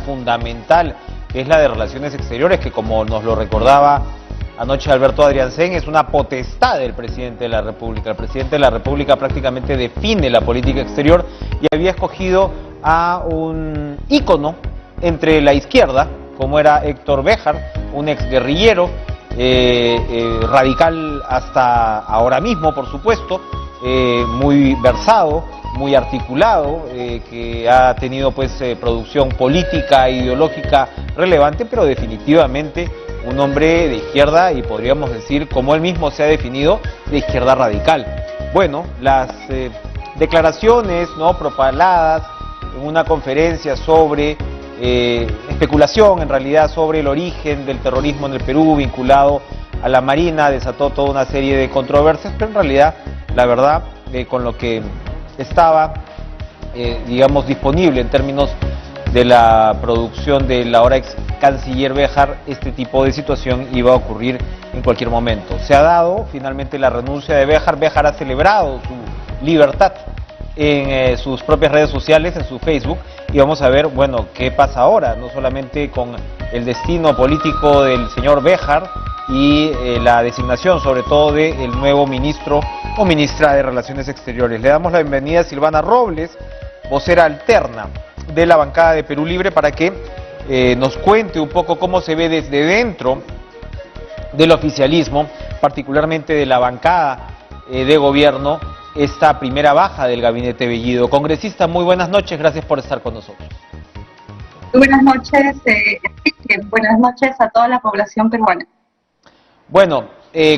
fundamental, que es la de Relaciones Exteriores, que como nos lo recordaba anoche Alberto Adriancén, es una potestad del presidente de la República. El presidente de la República prácticamente define la política exterior y había escogido a un ícono entre la izquierda, como era Héctor Béjar, un exguerrillero, radical hasta ahora mismo, por supuesto, muy versado, muy articulado, que ha tenido pues producción política, ideológica relevante, pero definitivamente un hombre de izquierda y podríamos decir, como él mismo se ha definido, de izquierda radical. Bueno, las declaraciones no propaladas en una conferencia sobre especulación en realidad sobre el origen del terrorismo en el Perú vinculado a la Marina desató toda una serie de controversias, pero en realidad, la verdad, con lo que estaba, digamos, disponible en términos de la producción del ahora ex canciller Béjar, este tipo de situación iba a ocurrir en cualquier momento. Se ha dado finalmente la renuncia de Béjar. Béjar ha celebrado su libertad en sus propias redes sociales, en su Facebook, y vamos a ver, bueno, qué pasa ahora, no solamente con el destino político del señor Béjar y la designación sobre todo del nuevo ministro o ministra de Relaciones Exteriores. Le damos la bienvenida a Silvana Robles, vocera alterna de la bancada de Perú Libre, para que nos cuente un poco cómo se ve desde dentro del oficialismo, particularmente de la bancada de gobierno, esta primera baja del gabinete Bellido. Congresista, muy buenas noches, gracias por estar con nosotros. Muy buenas noches, buenas noches a toda la población peruana. Bueno,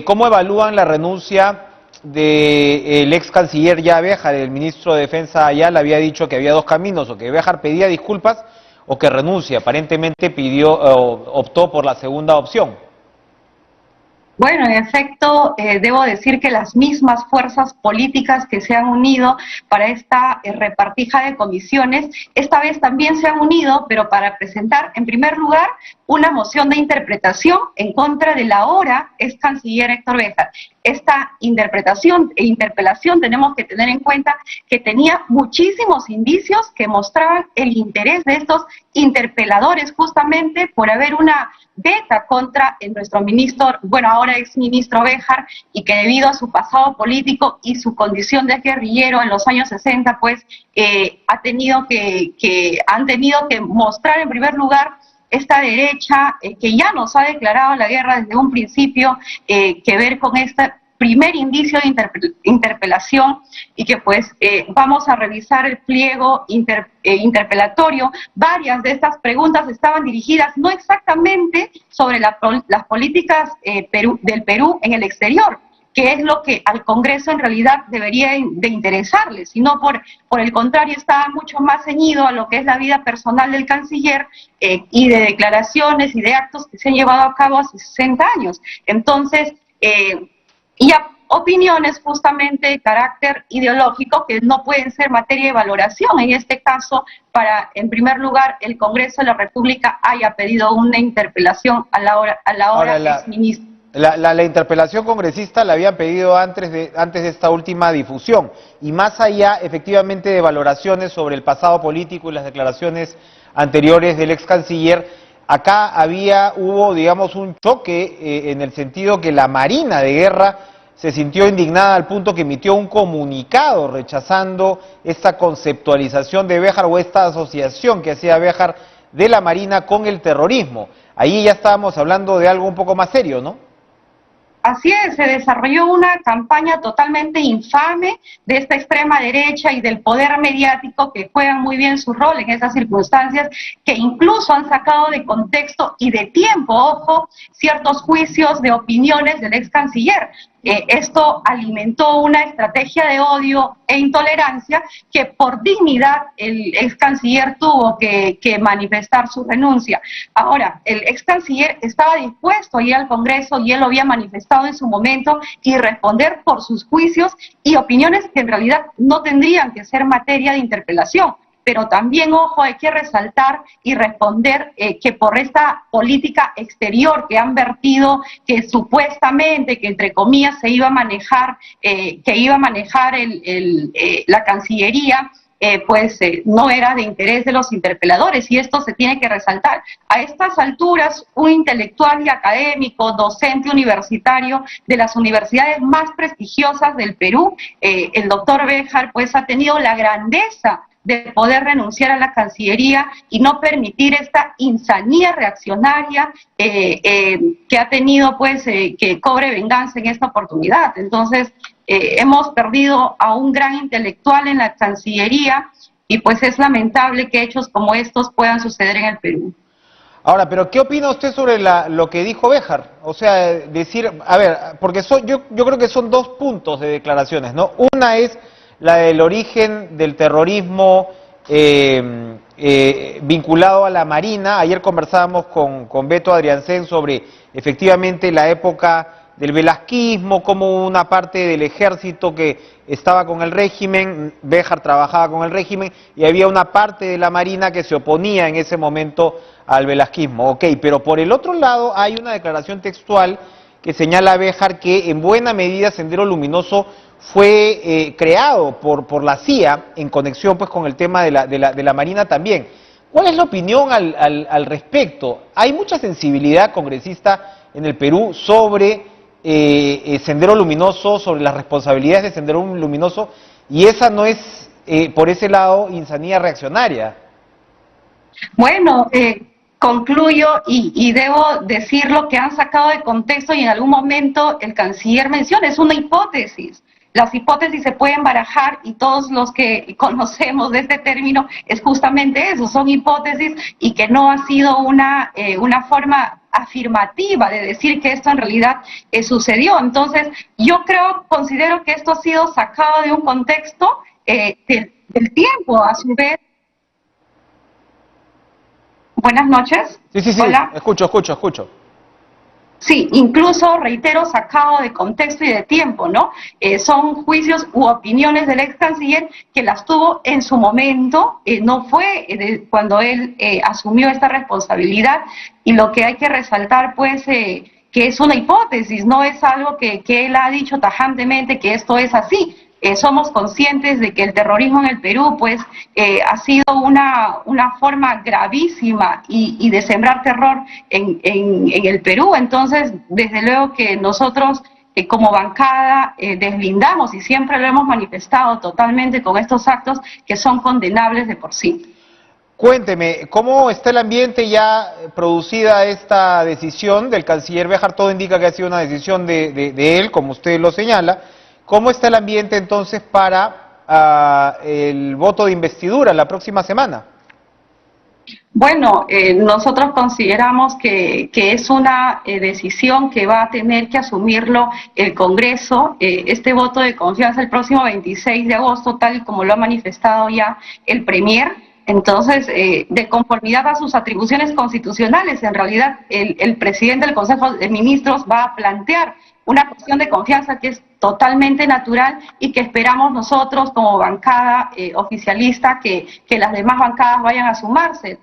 ¿cómo evalúan la renuncia del ex canciller ya Béjar? El ministro de Defensa Ayala había dicho que había dos caminos, o que Béjar pedía disculpas o que renuncia. Aparentemente optó por la segunda opción. Bueno, en efecto, debo decir que las mismas fuerzas políticas que se han unido para esta repartija de comisiones, esta vez también se han unido, pero para presentar, en primer lugar, una moción de interpretación en contra del ahora ex canciller Héctor Béjar. Esta interpretación e interpelación tenemos que tener en cuenta que tenía muchísimos indicios que mostraban el interés de estos interpeladores justamente por haber una veta contra nuestro ministro, bueno, ahora ex ministro Béjar, y que debido a su pasado político y su condición de guerrillero en los años 60, pues han tenido que mostrar en primer lugar esta derecha que ya nos ha declarado la guerra desde un principio, que ver con este primer indicio de interpelación, y que pues vamos a revisar el pliego interpelatorio. Varias de estas preguntas estaban dirigidas no exactamente sobre las políticas del Perú en el exterior, que es lo que al Congreso en realidad debería de interesarle, sino por el contrario estaba mucho más ceñido a lo que es la vida personal del canciller y de declaraciones y de actos que se han llevado a cabo hace 60 años. Entonces, y a opiniones justamente de carácter ideológico que no pueden ser materia de valoración. En este caso, en primer lugar, el Congreso de la República haya pedido una interpelación a la hora exministra. La interpelación congresista la habían pedido antes de esta última difusión, y más allá efectivamente de valoraciones sobre el pasado político y las declaraciones anteriores del ex canciller, acá hubo digamos un choque en el sentido que la Marina de Guerra se sintió indignada al punto que emitió un comunicado rechazando esta conceptualización de Béjar o esta asociación que hacía Béjar de la Marina con el terrorismo. Ahí ya estábamos hablando de algo un poco más serio, ¿no? Así es, se desarrolló una campaña totalmente infame de esta extrema derecha y del poder mediático que juegan muy bien su rol en esas circunstancias, que incluso han sacado de contexto y de tiempo, ojo, ciertos juicios de opiniones del ex canciller. Esto alimentó una estrategia de odio e intolerancia que por dignidad el ex canciller tuvo que manifestar su renuncia. Ahora, el ex canciller estaba dispuesto a ir al Congreso y él lo había manifestado en su momento y responder por sus juicios y opiniones que en realidad no tendrían que ser materia de interpelación. Pero también, ojo, hay que resaltar y responder que por esta política exterior que han vertido, que supuestamente, que entre comillas se iba a manejar, la Cancillería, no era de interés de los interpeladores, y esto se tiene que resaltar. A estas alturas, un intelectual y académico, docente universitario de las universidades más prestigiosas del Perú, el doctor Béjar, pues ha tenido la grandeza de poder renunciar a la Cancillería y no permitir esta insanía reaccionaria que ha tenido, pues, que cobre venganza en esta oportunidad. Entonces, hemos perdido a un gran intelectual en la Cancillería y pues es lamentable que hechos como estos puedan suceder en el Perú. Ahora, pero ¿qué opina usted sobre lo que dijo Béjar? O sea, decir, a ver, porque yo creo que son dos puntos de declaraciones, ¿no? Una es la del origen del terrorismo vinculado a la Marina. Ayer conversábamos con Beto Adriancén sobre efectivamente la época del velasquismo, como una parte del ejército que estaba con el régimen, Béjar trabajaba con el régimen, y había una parte de la Marina que se oponía en ese momento al velasquismo. Ok, pero por el otro lado hay una declaración textual que señala a Béjar que en buena medida Sendero Luminoso fue creado por la CIA en conexión pues con el tema de la Marina también. ¿Cuál es la opinión al respecto? Hay mucha sensibilidad congresista en el Perú sobre Sendero Luminoso, sobre las responsabilidades de Sendero Luminoso, y esa no es, por ese lado, insanía reaccionaria. Bueno, concluyo y debo decir lo que han sacado de contexto y en algún momento el canciller menciona, es una hipótesis. Las hipótesis se pueden barajar y todos los que conocemos de este término es justamente eso, son hipótesis y que no ha sido una forma afirmativa de decir que esto en realidad sucedió. Entonces, yo considero que esto ha sido sacado de un contexto del tiempo, a su vez. Buenas noches. Sí, Hola. Escucho. Sí, incluso, reitero, sacado de contexto y de tiempo, ¿no? Son juicios u opiniones del ex canciller que las tuvo en su momento, no fue cuando él asumió esta responsabilidad, y lo que hay que resaltar, pues, que es una hipótesis, no es algo que él ha dicho tajantemente que esto es así. Somos conscientes de que el terrorismo en el Perú pues ha sido una forma gravísima y de sembrar terror en el Perú. Entonces, desde luego que nosotros como bancada deslindamos y siempre lo hemos manifestado totalmente con estos actos que son condenables de por sí. Cuénteme, ¿cómo está el ambiente ya producida esta decisión del canciller Béjar? Todo indica que ha sido una decisión de él, como usted lo señala. ¿Cómo está el ambiente entonces para el voto de investidura la próxima semana? Bueno, nosotros consideramos que es una decisión que va a tener que asumirlo el Congreso, este voto de confianza el próximo 26 de agosto, tal y como lo ha manifestado ya el Premier. Entonces, de conformidad a sus atribuciones constitucionales, en realidad el presidente del Consejo de Ministros va a plantear una cuestión de confianza que es totalmente natural y que esperamos nosotros como bancada oficialista que las demás bancadas vayan a sumarse.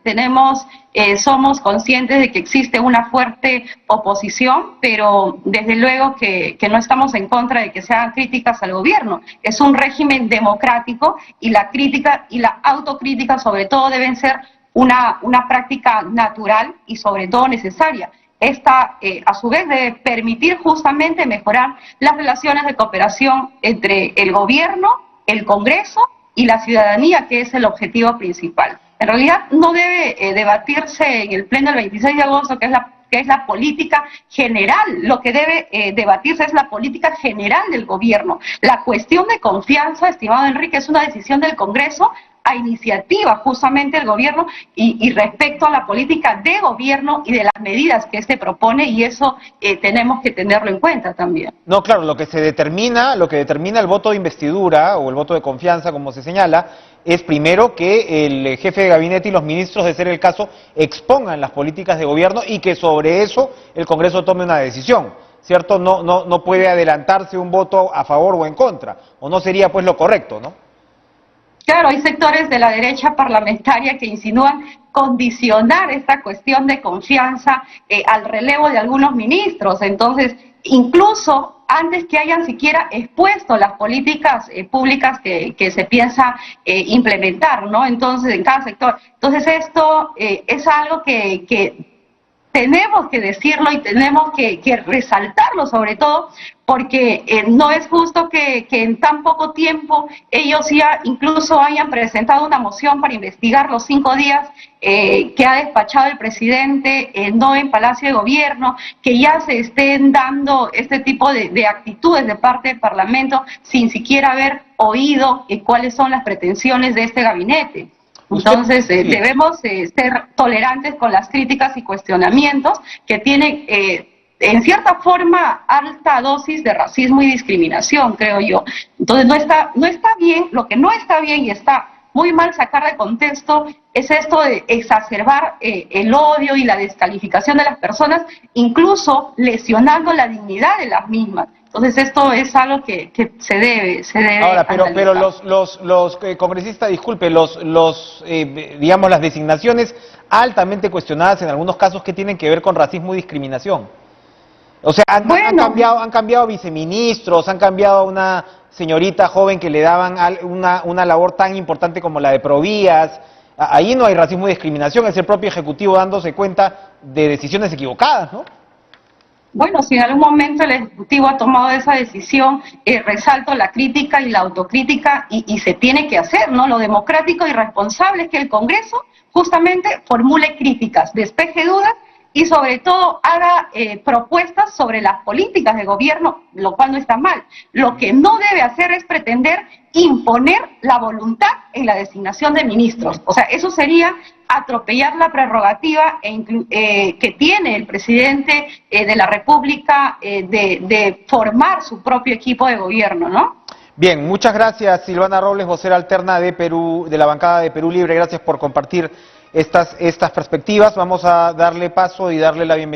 Somos conscientes de que existe una fuerte oposición, pero desde luego que no estamos en contra de que se hagan críticas al gobierno. Es un régimen democrático y la crítica y la autocrítica sobre todo deben ser una práctica natural y sobre todo necesaria. Esta, a su vez, debe permitir justamente mejorar las relaciones de cooperación entre el gobierno, el Congreso y la ciudadanía, que es el objetivo principal. En realidad no debe debatirse en el pleno del 26 de agosto, que es la política general. Lo que debe debatirse es la política general del gobierno. La cuestión de confianza, estimado Enrique, es una decisión del Congreso a iniciativa justamente del gobierno y respecto a la política de gobierno y de las medidas que se propone, y eso tenemos que tenerlo en cuenta también. No, claro, lo que determina el voto de investidura o el voto de confianza, como se señala, es primero que el jefe de gabinete y los ministros, de ser el caso, expongan las políticas de gobierno y que sobre eso el Congreso tome una decisión, ¿cierto? No puede adelantarse un voto a favor o en contra, o no sería pues lo correcto, ¿no? Claro, hay sectores de la derecha parlamentaria que insinúan condicionar esta cuestión de confianza al relevo de algunos ministros. Entonces, incluso antes que hayan siquiera expuesto las políticas públicas que se piensa implementar, ¿no? Entonces, en cada sector. Entonces, esto es algo que tenemos que decirlo y tenemos que resaltarlo, sobre todo porque no es justo que en tan poco tiempo ellos ya incluso hayan presentado una moción para investigar los 5 días que ha despachado el presidente, no en Palacio de Gobierno, que ya se estén dando este tipo de actitudes de parte del Parlamento sin siquiera haber oído cuáles son las pretensiones de este gabinete. Entonces, debemos ser tolerantes con las críticas y cuestionamientos que tienen, en cierta forma, alta dosis de racismo y discriminación, creo yo. Entonces, no está bien, lo que no está bien y está muy mal sacar de contexto es esto de exacerbar el odio y la descalificación de las personas, incluso lesionando la dignidad de las mismas. Entonces esto es algo que se debe Ahora, pero los congresistas, disculpe, digamos, las designaciones altamente cuestionadas en algunos casos que tienen que ver con racismo y discriminación. O sea, han cambiado viceministros, han cambiado a una señorita joven que le daban una labor tan importante como la de Provías. Ahí no hay racismo y discriminación, es el propio Ejecutivo dándose cuenta de decisiones equivocadas, ¿no? Bueno, si en algún momento el Ejecutivo ha tomado esa decisión, resalto la crítica y la autocrítica y se tiene que hacer, ¿no? Lo democrático y responsable es que el Congreso justamente formule críticas, despeje dudas y sobre todo haga propuestas sobre las políticas de gobierno, lo cual no está mal. Lo que no debe hacer es pretender imponer la voluntad en la designación de ministros. O sea, eso sería atropellar la prerrogativa que tiene el presidente de la República de formar su propio equipo de gobierno, ¿no? Bien, muchas gracias Silvana Robles, vocera alterna de Perú, de la bancada de Perú Libre. Gracias por compartir estas perspectivas. Vamos a darle paso y darle la bienvenida